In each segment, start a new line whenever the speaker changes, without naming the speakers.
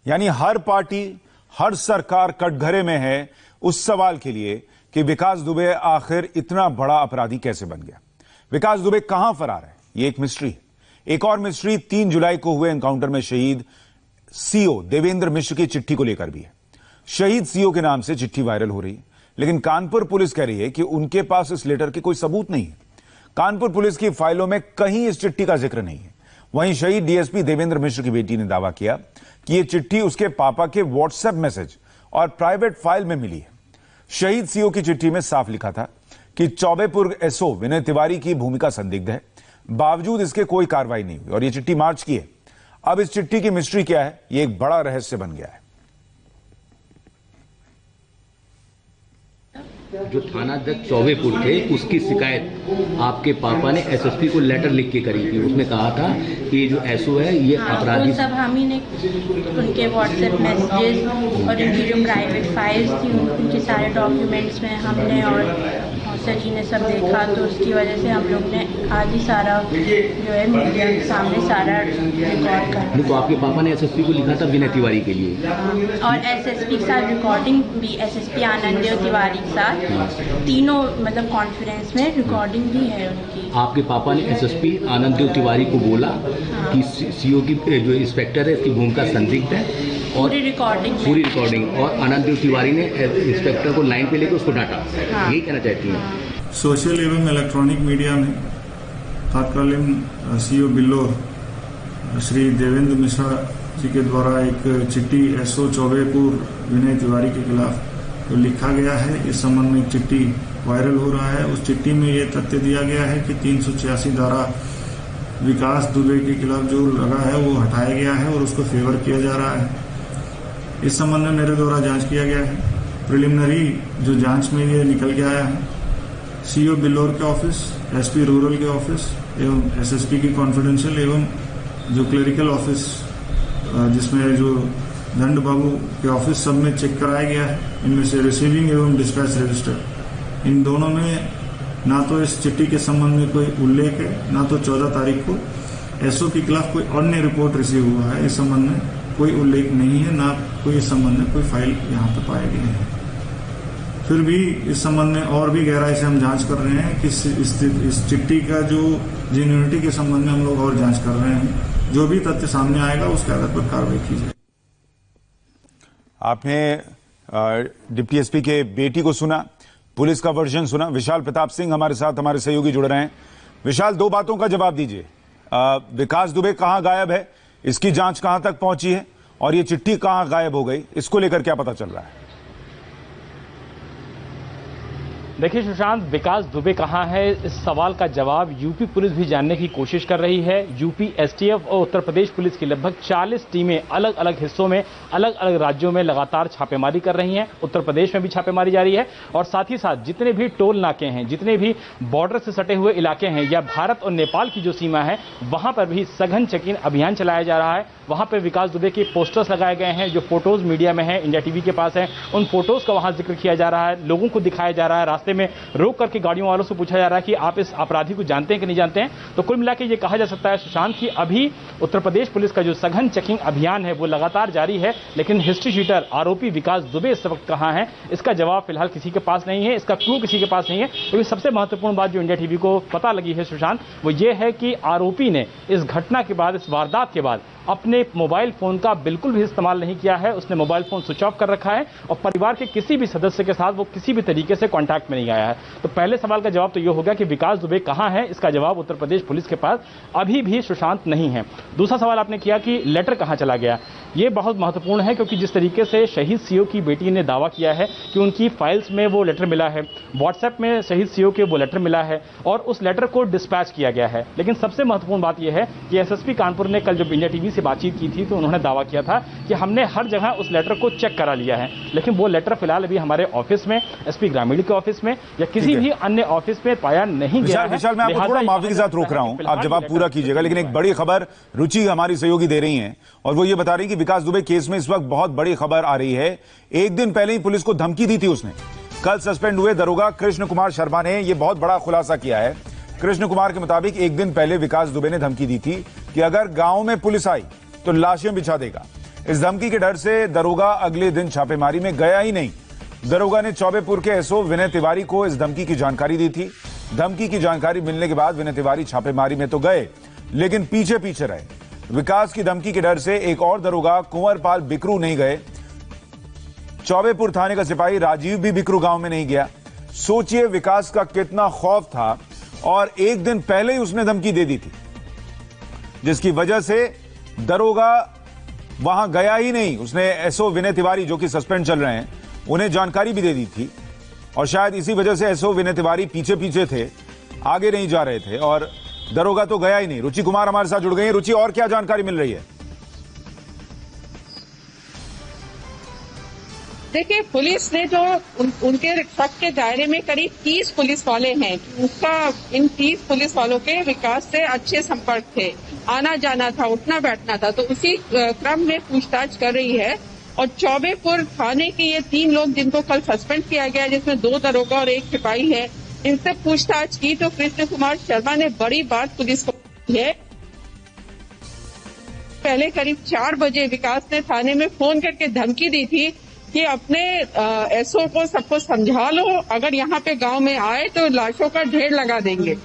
यानी हर पार्टी, हर सरकार कटघरे में है उस सवाल के लिए कि विकास दुबे आखिर इतना बड़ा अपराधी कैसे बन गया। विकास दुबे कहां फरार है, ये एक मिस्ट्री है। एक और मिस्ट्री 3 जुलाई को हुए एनकाउंटर में शहीद सीओ देवेंद्र मिश्र की चिट्ठी को लेकर भी है। शहीद सीओ के नाम से चिट्ठी वायरल हो रही है, लेकिन कानपुर पुलिस कह रही है कि उनके पास इस लेटर की कोई सबूत नहीं है। कानपुर पुलिस की फाइलों में कहीं इस चिट्ठी का जिक्र नहीं है। वहीं शहीद डीएसपी देवेंद्र मिश्र की बेटी ने दावा किया कि यह चिट्ठी उसके पापा के व्हाट्सएप मैसेज और प्राइवेट फाइल में मिली है। शहीद सीओ की चिट्ठी में साफ लिखा था कि चौबेपुर एसओ विनय तिवारी की भूमिका संदिग्ध है, बावजूद इसके कोई कार्रवाई नहीं हुई और यह चिट्ठी मार्च की है। अब इस चिट्ठी की मिस्ट्री क्या है, यह एक बड़ा रहस्य बन गया है।
जो थानाध्यक्ष चौबेपुर थे, उसकी शिकायत आपके पापा ने एसएसपी को लेटर लिख के करी थी। उसमें कहा था कि जो एसओ है ये अपराधी।
सब हम ही ने उनके व्हाट्सएप मैसेजेस और उनकी जो प्राइवेट फाइल्स थी उनके सारे डॉक्यूमेंट्स में हमने और सर जी ने सब देखा, तो उसकी वजह से हम लोग ने आज ही सारा जो है मीडिया के सामने सारा रिकॉर्ड कर।
तो आपके पापा ने एसएसपी को लिखा था विनय तिवारी के लिए,
और एसएसपी के साथ रिकॉर्डिंग भी, एसएसपी आनंद तिवारी के साथ तीनों मतलब कॉन्फ्रेंस में रिकॉर्डिंग भी है उनकी।
आपके पापा ने एसएसपी आनंद तिवारी को बोला कि सीओ की जो इंस्पेक्टर है इसकी भूमिका संदिग्ध है, और पूरी रिकॉर्डिंग और आनंद तिवारी ने इंस्पेक्टर को लाइन पे लेकर उसको डांटा। यही कहना चाहती हैं।
सोशल एवं इलेक्ट्रॉनिक मीडिया में तत्कालीन सीओ बिल्लोर श्री देवेंद्र मिश्रा जी के द्वारा एक चिट्ठी एसओ चौबेपुर विनय तिवारी के खिलाफ तो लिखा गया है। इस संबंध में चिट्ठी वायरल हो रहा है। उस चिट्ठी में ये तथ्य दिया गया है कि 386 धारा विकास दुबे के खिलाफ जो लगा है वो हटाया गया है और उसको फेवर किया जा रहा है। इस संबंध में मेरे द्वारा जांच किया गया है। प्रिलिमिनरी जो जांच में ये निकल के आया है, सीओ बिल्लोर के ऑफिस, एसपी रूरल के ऑफिस एवं एसएसपी की कॉन्फिडेंशियल एवं जो क्लरिकल ऑफिस जिसमें जो दंड बाबू के ऑफिस, सब में चेक कराया गया है। इनमें से रिसीविंग एवं डिस्पैच रजिस्टर, इन दोनों में ना तो इस चिट्ठी के संबंध में कोई उल्लेख है, ना तो 14 तारीख को एसओ के खिलाफ कोई अन्य रिपोर्ट रिसीव हुआ है। इस संबंध में कोई उल्लेख नहीं है, ना कोई इस संबंध में कोई फाइल यहाँ पे पाए गए हैं। फिर भी इस संबंध में और भी गहराई से हम जांच कर रहे हैं कि इस चिट्ठी का जो जेन्युइनिटी के संबंध में हम लोग और जांच कर रहे हैं। जो भी तथ्य सामने आएगा उसके आधार पर कार्रवाई की जाए।
आपने डिप्टी एसपी के बेटी को सुना, पुलिस का वर्जन सुना। विशाल प्रताप सिंह हमारे साथ, हमारे सहयोगी जुड़ रहे हैं। विशाल, 2 बातों का जवाब दीजिए। विकास दुबे कहां गायब है, इसकी जांच कहां तक पहुंची है, और ये चिट्ठी कहां गायब हो गई, इसको लेकर क्या पता चल रहा है?
देखिए सुशांत, विकास दुबे कहां है, इस सवाल का जवाब यूपी पुलिस भी जानने की कोशिश कर रही है। यूपी एसटीएफ और उत्तर प्रदेश पुलिस की लगभग 40 टीमें अलग अलग हिस्सों में, अलग अलग राज्यों में लगातार छापेमारी कर रही हैं। उत्तर प्रदेश में भी छापेमारी जारी है, और साथ ही साथ जितने भी टोल नाके हैं, जितने भी बॉर्डर से सटे हुए इलाके हैं, या भारत और नेपाल की जो सीमा है, वहां पर भी सघन चेकिंग अभियान चलाया जा रहा है। वहां पर विकास दुबे के पोस्टर्स लगाए गए हैं, जो फोटोज मीडिया में है, इंडिया टीवी के पास है, उन फोटोज का वहां जिक्र किया जा रहा है, लोगों को दिखाया जा रहा है। रास्ते में रोक करके गाड़ियों वालों से पूछा जा रहा है कि आप इस अपराधी को जानते हैं कि नहीं जानते हैं। तो कुल मिलाकर ये कहा जा सकता है सुशांत कि अभी उत्तर प्रदेश पुलिस का जो सघन चेकिंग अभियान है वो लगातार जारी है, लेकिन हिस्ट्री शीटर आरोपी विकास दुबे इस वक्त कहां है, इसका जवाब फिलहाल किसी के पास नहीं है, इसका क्लू किसी के पास नहीं है। क्योंकि सबसे महत्वपूर्ण बात जो इंडिया टीवी को पता लगी है सुशांत, वो ये है कि आरोपी ने इस घटना के बाद, इस वारदात के बाद अपने मोबाइल फोन का बिल्कुल भी इस्तेमाल नहीं किया है। उसने मोबाइल फोन स्विच ऑफ कर रखा है और परिवार के किसी भी सदस्य के साथ वो किसी भी तरीके से कांटेक्ट में नहीं आया है। तो पहले सवाल का जवाब तो ये होगा कि विकास दुबे कहां है, इसका जवाब उत्तर प्रदेश पुलिस के पास अभी भी सुशांत नहीं है। दूसरा सवाल आपने किया कि लेटर कहां चला गया, ये बहुत महत्वपूर्ण है, क्योंकि जिस तरीके से शहीद सीओ की बेटी ने दावा किया है कि उनकी फाइल्स में वो लेटर मिला है, व्हाट्सएप में शहीद सीओ के वो लेटर मिला है और उस लेटर को डिस्पैच किया गया है। लेकिन सबसे महत्वपूर्ण बात यह है कि एसएसपी कानपुर ने कल जब इंडिया टीवी से बातचीत की थी तो उन्होंने दावा किया था कि हमने हर जगह उस लेटर को चेक करा लिया है, लेकिन वो लेटर फिलहाल अभी हमारे ऑफिस में, एसपी ग्रामीण के ऑफिस में या किसी भी अन्य ऑफिस में पाया नहीं गया है।
विशाल, मैं आपको थोड़ा माफी के साथ रोक रहा हूं, आप जवाब पूरा कीजिएगा, लेकिन एक बड़ी खबर रुचि हमारी सहयोगी दे रही हैं और वो ये बता रही कि विकास दुबे केस में इस वक्त बहुत बड़ी खबर आ रही है। एक दिन पहले ही पुलिस को धमकी दी थी उसने। कल सस्पेंड हुए दरोगा कृष्ण कुमार शर्मा ने यह बहुत बड़ा खुलासा किया है। कृष्ण कुमार के मुताबिक एक दिन पहले विकास दुबे ने धमकी दी थी कि अगर गांव में पुलिस आई तो लाशें बिछा देगा। इस धमकी के डर से दरोगा अगले दिन छापेमारी में गया ही नहीं। दरोगा ने चौबेपुर के एसओ विनय तिवारी को इस धमकी की जानकारी दी थी। धमकी की जानकारी मिलने के बाद विनय तिवारी छापेमारी में तो गए, लेकिन पीछे पीछे रहे। विकास की धमकी के डर से एक और दरोगा कुंवरपाल बिकरू नहीं गए। चौबेपुर थाने का सिपाही राजीव भी बिकरू गांव में नहीं गया। सोचिए विकास का कितना खौफ था, और एक दिन पहले ही उसने धमकी दे दी थी, जिसकी वजह से दरोगा वहां गया ही नहीं। उसने एसओ विनय तिवारी, जो कि सस्पेंड चल रहे हैं, उन्हें जानकारी भी दे दी थी, और शायद इसी वजह से एसओ विनय तिवारी पीछे पीछे थे, आगे नहीं जा रहे थे, और दरोगा तो गया ही नहीं। रुचि कुमार हमारे साथ जुड़ गई हैं। रुचि, और क्या जानकारी मिल रही है?
देखिए, पुलिस ने जो उनके शक के दायरे में करीब 30 पुलिस वाले हैं, इन 30 पुलिस वालों के विकास से अच्छे संपर्क थे, आना जाना था, उठना बैठना था, तो उसी क्रम में पूछताछ कर रही है। और चौबेपुर थाने के ये 3 लोग जिनको कल सस्पेंड किया गया, जिसमें 2 दरोगा और 1 सिपाही है, इनसे पूछताछ की तो कृष्ण कुमार शर्मा ने बड़ी बात पुलिस को की है। पहले करीब 4 बजे विकास ने थाने में फोन करके धमकी दी थी कि अपने एसओ को सबको समझा लो, अगर यहाँ पे गांव में आए तो लाशों का ढेर लगा देंगे।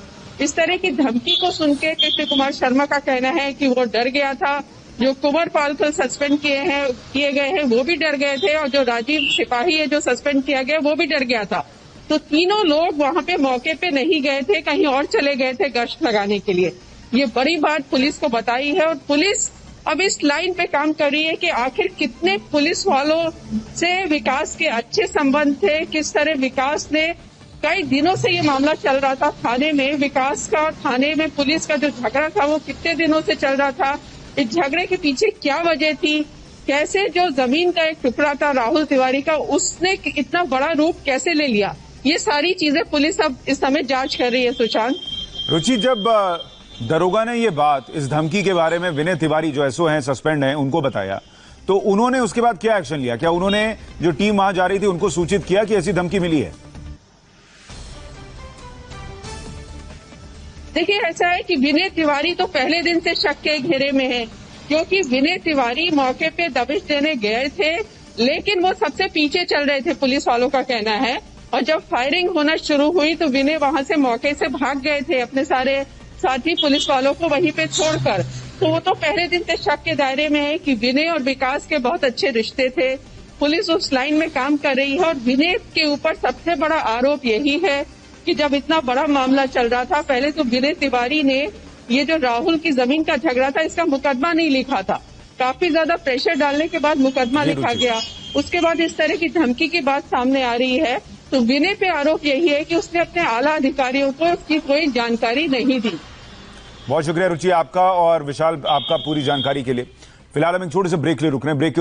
इस तरह की धमकी को सुन के कृष्ण कुमार शर्मा का कहना है कि वो डर गया था। जो कुंवरपाल को सस्पेंड किए गए हैं वो भी डर गए थे, और जो राजीव सिपाही है जो सस्पेंड किया गया वो भी डर गया था। तो तीनों लोग वहां पे मौके पे नहीं गए थे, कहीं और चले गए थे गश्त लगाने के लिए। ये बड़ी बात पुलिस को बताई है, और पुलिस अब इस लाइन पे काम कर रही है कि आखिर कितने पुलिस वालों से विकास के अच्छे संबंध थे, किस तरह विकास ने, कई दिनों से ये मामला चल रहा था थाने में, विकास का थाने में पुलिस का जो झगड़ा था वो कितने दिनों से चल रहा था, इस झगड़े के पीछे क्या वजह थी, कैसे जो जमीन का एक टुकड़ा था राहुल तिवारी का, उसने इतना बड़ा रूप कैसे ले लिया, ये सारी चीजें पुलिस अब इस समय जांच कर रही है। सुशांत।
रुचि, जब दरोगा ने ये बात, इस धमकी के बारे में विनय तिवारी जो एसओ हैं, सस्पेंड हैं, उनको बताया, तो उन्होंने उसके बाद क्या एक्शन लिया? क्या उन्होंने जो टीम वहां जा रही थी उनको सूचित किया कि ऐसी धमकी मिली है?
देखिए, ऐसा है कि विनय तिवारी तो पहले दिन से शक के घेरे में है, क्योंकि विनय तिवारी मौके पे दबिश देने गए थे, लेकिन वो सबसे पीछे चल रहे थे, पुलिस वालों का कहना है। और जब फायरिंग होना शुरू हुई तो विनय वहां से मौके से भाग गए थे, अपने सारे साथी पुलिस वालों को वहीं पे छोड़कर। तो वो तो पहले दिन से शक के दायरे में है कि विनय और विकास के बहुत अच्छे रिश्ते थे। पुलिस उस लाइन में काम कर रही है, और विनय के ऊपर सबसे बड़ा आरोप यही है कि जब इतना बड़ा मामला चल रहा था, पहले तो विनय तिवारी ने ये जो राहुल की जमीन का झगड़ा था, इसका मुकदमा नहीं लिखा था। काफी ज्यादा प्रेशर डालने के बाद मुकदमा लिखा गया। उसके बाद इस तरह की धमकी की बात सामने आ रही है, तो विनय पे आरोप यही है कि उसने अपने आला अधिकारियों को इसकी कोई जानकारी नहीं दी।
बहुत शुक्रिया रुचि आपका, और विशाल आपका पूरी जानकारी के लिए। फिलहाल हम एक छोटे से ब्रेक ले रुक रहे हैं। ब्रेक